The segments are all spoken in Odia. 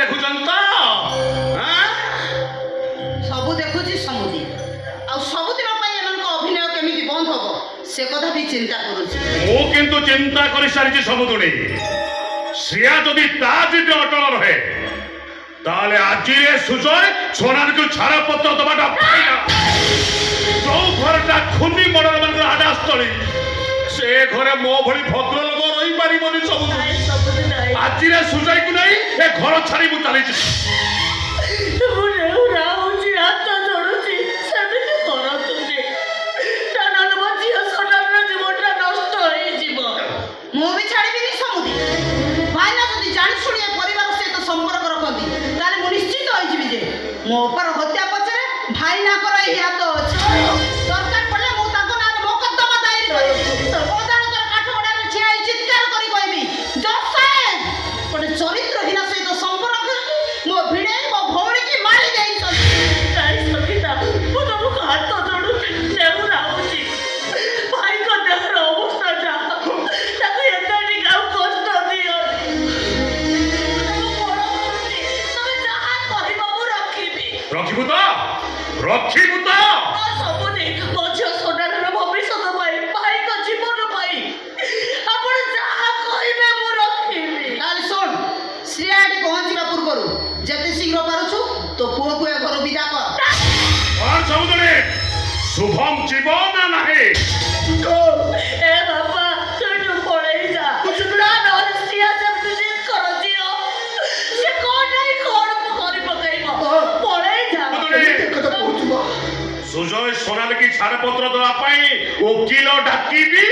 ଦେଖୁଛନ୍ତି ତ? ସବୁ ଦେଖୁଛି ସମୁଦି ଆଉ ସବୁଦିନ ପାଇଁ ଏମାନଙ୍କ ଅଭିନୟ କେମିତି ବନ୍ଦ ହବ ସେ କଥା ବି ଚିନ୍ତା କରୁଛି। ମୁଁ କିନ୍ତୁ ଚିନ୍ତା କରିସାରିଛି ସମୁଦୁଣୀ। ସିଆ ଯଦି ତା ଯଦି ଅଟଳ ରହେ ତାହେଲେ ଆଜିରେ ସୁଜୟ সোনারକୁ ଛାଡ଼ପତ୍ର ଦେବାଟା ପାଇଲା। ଯୋଉ ଘରଟା ଖୁନି ମର୍ଡରମାନଙ୍କର ଆଡାସ୍ଥଳୀ ସେ ଘରେ ମୋ ଭଳି ଭଦ୍ରଲୋକ ରହିପାରିବନି ସମୁଦୁଣୀ। ଆଜିରେ ସୁଜୟକୁ ନେଇ ଏ ଘର ଛାଡ଼ି ମୁଁ ଚାଲିଛି। ମୁଁ ବି ଛାଡ଼ିବିନି ସମୁଦି। ଭାଇନା ଯଦି ଜାଣି ଶୁଣି ଏ ପରିବାର ସହିତ ସମ୍ପର୍କ ରଖନ୍ତି ତାହେଲେ ମୁଁ ନିଶ୍ଚିତ ହୋଇଯିବି ଯେ ମୋ ଉପର ହତ୍ୟା ପଛରେ ଭାଇନାଙ୍କର ଏହି ହାତ ଅଛି। ଦରକାର ପଡ଼ିଲେ ମୁଁ ତାଙ୍କ ନାଁରେ ମୋକଦ୍ଦମା ଦାୟର କରିବି। ଅଦାଲତର କାଠଗଡ଼ାରେ ଠିଆ ହୋଇ ଚିତ୍କାର କରି କହିବି, ଜଜ୍ ସାହେବ ଗୋଟେ ଚରିତ୍ରହୀନ ସହିତ ସମ୍ପର୍କ କରିକି ମୋ ଭିଣେଇ ମୋ ଭଉଣୀକି ମାରି ଦେଇଛନ୍ତି। ରଖିବୁ ତ? ରଖିବୁ ତ? ତାହେଲେ ଶୁଣ, ଶ୍ରେୟା ଏଠି ପହଞ୍ଚିବା ପୂର୍ବରୁ ଯେତେ ଶୀଘ୍ର ପାରୁଛୁ ତୋ ପୁଅକୁ ଏ ଘରୁ ବିଦା କର। କଣ ସମୁଦୁଣୀ? ଶୁଭମ ଯିବ ନା ନାହିଁ? ସୁଜୟ সোনারକୁ ଛାଡ଼ପତ୍ର ଦେବା ପାଇଁ ଓକିଲ ଡାକିବି।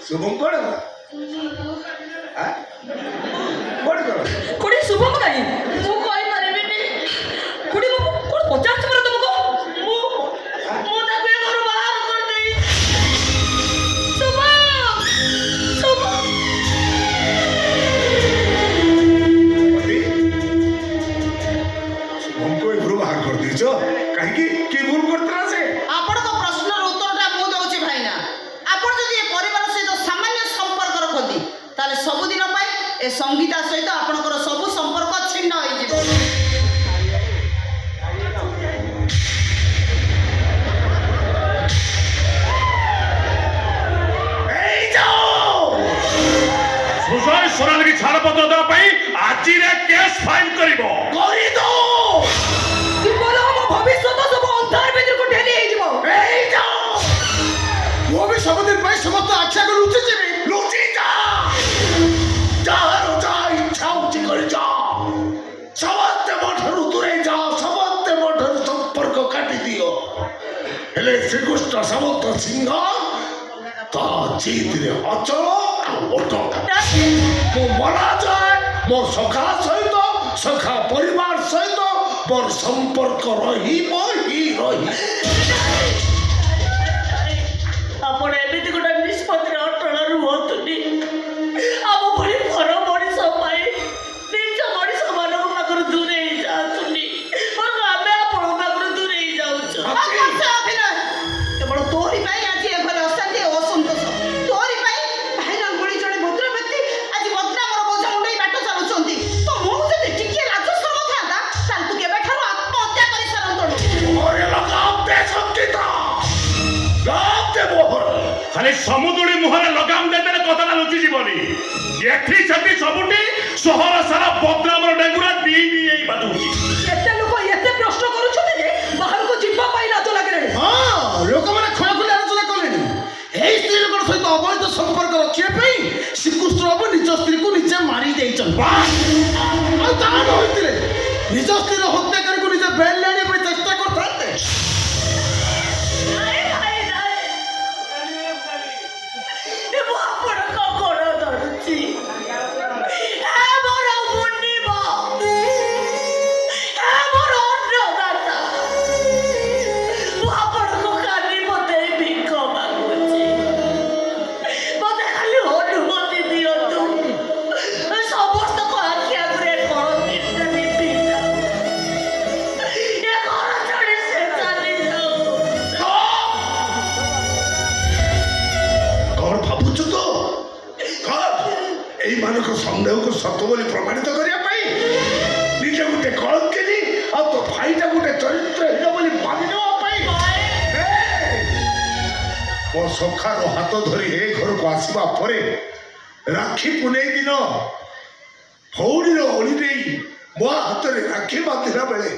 शुभम कौन है? कोड़ी शुभम काई मु कोई मारिबिनी कोड़ी मु कोन पचास पर तुमको मु ताके घर बाहर कर देई। शुभम शुभम को घर बाहर कर दीचो काहे की भूल करतरा से? आपण को प्रश्नर उत्तरटा मु दउची भाईना। आपण जदि ए परिवार सहित सामान्य संपर्क रखती ताले सब दिन पाई ए संगीता सहित आपनकर सब संपर्क छिन्न होई जिवो। ସୁଜୟ সোনারକୁ ଛାଡ଼ପତ୍ର ଦେବା ପାଇଁ ଆଜିରେ କେସ୍ ଫାଇଲ୍ କରିବ। କରି ଦो କି ବୋଲ ଆମ ଭବିଷ୍ୟତ ସବୁ ଅନ୍ଧାର ଭିତରକୁ ଠେଲି ହେଇ ଯିବ। ଏଇ ଯାଅ ମୁଁ ବି ସବୁଦିନ ପାଇଁ ସମସ୍ତ ଆଚ୍ଛା କରି ଲୁଚି ଯା ଯାହାର ଯାହା ଇଚ୍ଛା ହଉଛି କରି ଯା ସମସ୍ତେ ମୋ ଠାରୁ ଦୂରେଇ ଯା ସମସ୍ତେ ମୋ ଠାରୁ ସମ୍ପର୍କ କାଟି ଦିଅ। ହେଲେ ଶ୍ରୀକୃଷ୍ଣ ସାମନ୍ତ ସିଂହ ତା ଜିଦରେ ଅଚଳ ଆଉ ଅଟଳ। ମୁଁ ମନା ଯାଏ ମୋ ସଖା ସହିତ ସଖା ପରିବାର ସହିତ ମୋର ସମ୍ପର୍କ ରହିବ ହିଁ ରହିବ। ଆପଣ ଏମିତି ଗୋଟେ ନିଷ୍ପତ୍ତିରେ ଅଟଳ ରୁହନ୍ତୁନି। ଆମ ଭଳି ପର ମଣିଷ ପାଇଁ ନିଜ ମଣିଷମାନଙ୍କ ପାଖରୁ ଦୂରେଇ ଯାଆନ୍ତୁନି। ବରଂ ଆମେ ଆପଣଙ୍କ ପାଖରୁ ଦୂରେଇ ଯାଉଛୁ। କେବଳ ତୋରି ପାଇଁ ଆଜି ଏ ଘରେ ଅଶାନ୍ତି ଓ ଅସନ୍ତୋଷ। ତୋରି ପାଇଁ ଭାଇନା ଭଳି ଜଣେ ଭଦ୍ର ବ୍ୟକ୍ତି ଆଜି ବଦନାମର ବୋଝ ମୁଣ୍ଡେଇ ବାଟ ଚାଲୁଛନ୍ତି। ତ ମୁଁ ଯଦି ଟିକେ ଲାଜଶ୍ରମ ଥାନ୍ତା ତାହେଲେ ତୁ କେବେଠାରୁ ଆତ୍ମହତ୍ୟା କରି ସାରନ୍ତୁଣି। মোরে লগাম দে সঙ্গীতা লাভ দে মোহর ଖାଲି ସମୁଦୁଣୀ ମୁହଁରେ ଲଗାମ ଦେଇଦେଲେ କଥାଟା ଲୁଚି ଯିବନି। ଏଠି ସେଠି ସବୁଠି ସହର ସାରା ବଦନାମର ଡେଙ୍ଗୁରା ଏଇ ବାଜୁଛି। ଏତେ ଲୋକ ଏତେ ପ୍ରଶ୍ନ କରୁଛନ୍ତି ଯେ ବାହାରକୁ ଯିବା ପାଇଁ ଲାଜ ଲାଗିଲାଣି। হ্যাঁ লোকମାନେ খোলাখুলি আলোচনা কলেনি এই স্ত্রী লোকর সহিত অবৈধ সম্পর্ক রক্ষিবা পাই শ্রীকৃষ্ণ বাবু নিজ স্ত্রীকে নিজে মারি ଦେଇଛନ୍ତି। ଆଉ ତାହା ନ ହୋଇଥିଲେ ନିଜ ସ୍ତ୍ରୀର ହତ୍ୟାକାରୀକୁ ନିଜେ ବେଲ୍ ଆଣିବା ପାଇଁ ଚେଷ୍ଟା କରିଥାନ୍ତେ। ନାଇଁ ନାଇଁ ନାଇଁ, ମୁଁ ଆପଣଙ୍କ ଗୋଡ଼ ଧରୁଛି। ଏ ମୋର ମୁନିବ, ଏ ମୋର ଅନ୍ନଦାତା, ମୁଁ ଆପଣଙ୍କ କାନି ପତେଇ ଭିକ ମାଗୁଛି। ମୋତେ ଖାଲି ଅନୁମତି ଦିଅନ୍ତୁ। ସମସ୍ତଙ୍କ ଆଖି ଆଗରେ କଳଙ୍କିତ ନିଭି ଯାଉ। ଏ ଘର ଛାଡ଼ି ସେ ଚାଲି ଯାଉ। କଣ ଭାବୁଛୁ ତ এইମାନଙ୍କ ସନ୍ଦେହକୁ ସତ ବୋଲି ପ୍ରମାଣିତ କରିବା ପାଇଁ ନିଜେ ଗୋଟେ କଳଙ୍କିନୀ ଆଉ ତୋ ଭାଇଟା ଗୋଟେ ଚରିତ୍ରହୀନ ବୋଲି ଭାବି ନେବା ପାଇଁ ମୋ ସଖାର ହାତ ଧରି ଏ ଘରକୁ ଆସିବା ପରେ ରାକ୍ଷୀ ପୁନେଇ ଦିନ ଭଉଣୀର ଅଳି ନେଇ ମୋ ହାତରେ ରାକ୍ଷୀ ବାନ୍ଧିଲା ବେଳେ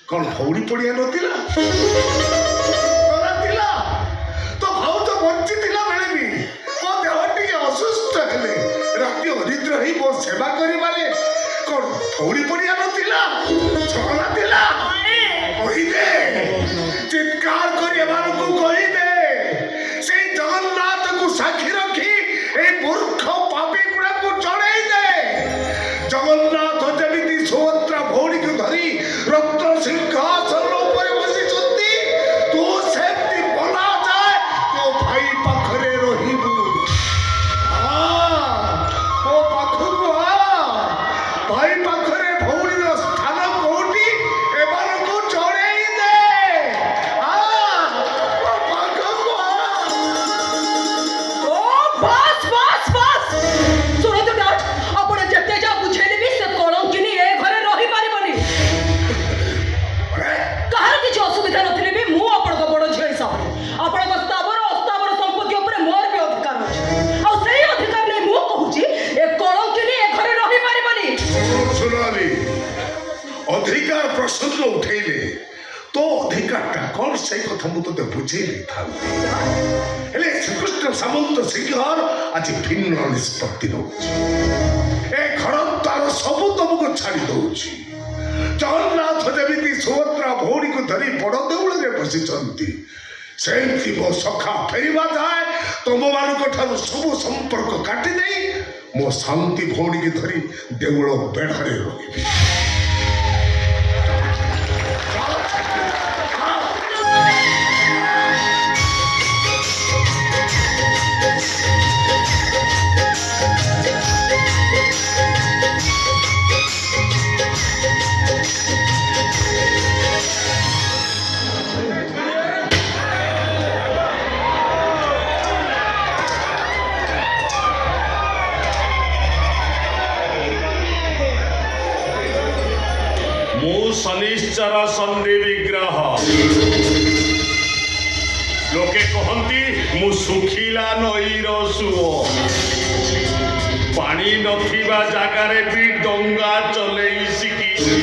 କଣ ଭଉଣୀ ପଡ଼ିଆ ନଥିଲା? ଥିଲା ତ ଭାଉଜ ବଞ୍ଚିଥିଲା ବେଳେ ବି ମୋ ଦେହ ଟିକେ ଅସୁସ୍ଥ ହେଲେ ରାତି ଅନିଦ୍ର ହେଇ ମୋ ସେବା କରିବାରେ କଣ ଭଉଣୀ ପଡ଼ିଆ ନଥିଲା? ଝଗଡ଼ା ଥିଲା? କହିଦେ ଚିତ୍କାର କରି ଏମାନଙ୍କୁ କହିଦେ ସେଇ ଜଗନ୍ନାଥକୁ ସାକ୍ଷୀ ରଖି এই মূর্খ পাপী গুড়াକୁ জড়াই দে। জগন্নাথ যেମିତି সুভদ্রা ভৌণীକୁ ଧରି ରକ୍ତ ସିଂହାସନ ଉପରେ ବସିଛନ୍ତି ତୁ ସେମିତି ବଲା ଯାଏ ତୋ ଭାଇ ପାଖରେ ରହିବୁ। ମୋ ପାଖକୁ ଭାଇ ପାଖରେ ଭଉଣୀର ସ୍ଥାନ କୋଉଠି ଏମାନଙ୍କୁ ଜଣେଇ ଦେ। ମୋ ପାଖକୁ ଓ ବାସ୍ ବାସ୍ ବାସ୍, ଶୁଣନ୍ତୁ ଡାକ୍ତର, ଆପଣ ଯେତେ ଯା ବୁଝେଇଲେ ବି ସେ କଳଙ୍କିନୀ ଏ ଘରେ ରହିପାରିବନି। କାହାର କିଛି ଅସୁବିଧା ନଥିଲେ ବି ମୁଁ ଆପଣଙ୍କ ବଡ଼ ଝିଅ ହିସାବରେ ଆପଣଙ୍କ ସ୍ଥାବର ଅସ୍ଥାବର ସମ୍ପତ୍ତି ଉପରେ ମୋର ବି ଅଧିକାର ଅଛି। ଆଉ ସେଇ ଅଧିକାର ନେଇ ମୁଁ କହୁଛି ଏ କଳଙ୍କିନୀ ଏ ଘରେ ରହିପାରିବନି। ଶୁଣଲି ଅଧିକାର ପ୍ରସଙ୍ଗ ଉଠେଇଲେ ତୋ ଅଧିକାରଟା କଣ ସେଇ କଥା ମୁଁ ତୋତେ ବୁଝେଇ ଦେଇଥାନ୍ତି। ହେଲେ ଶ୍ରୀକୃଷ୍ଣ ସାମନ୍ତ ସିଂହର ଆଜି ଭିନ୍ନ ନିଷ୍ପତ୍ତି ନେଉଛି। ଏ ଘର ତାର ସବୁ ତମକୁ ଛାଡ଼ି ଦଉଛି। ଜଗନ୍ନାଥ ଯେମିତି ସୁଭଦ୍ରା ଭଉଣୀକୁ ଧରି ବଡ଼ ଦେଉଳରେ ବସିଛନ୍ତି ସେମିତି ମୋ ସଖା ଫେରିବା ଯାଏ ତମମାନଙ୍କ ଠାରୁ ସବୁ ସମ୍ପର୍କ କାଟି ଦେଇ ମୋ ଶାନ୍ତି ଭଉଣୀକି ଧରି ଦେଉଳ ବେଢ଼ାରେ ରହିବି। ମୁଁ ଶନିଶ୍ଚର ସନ୍ଧି ବିଗ୍ରହ। ଲୋକେ କହନ୍ତି ମୁଁ ଶୁଖିଲା ନଈର ସୁଅ। ପାଣି ନଥିବା ଜାଗାରେ ବି ଡଙ୍ଗା ଚଲେଇ ଶିଖିଛି।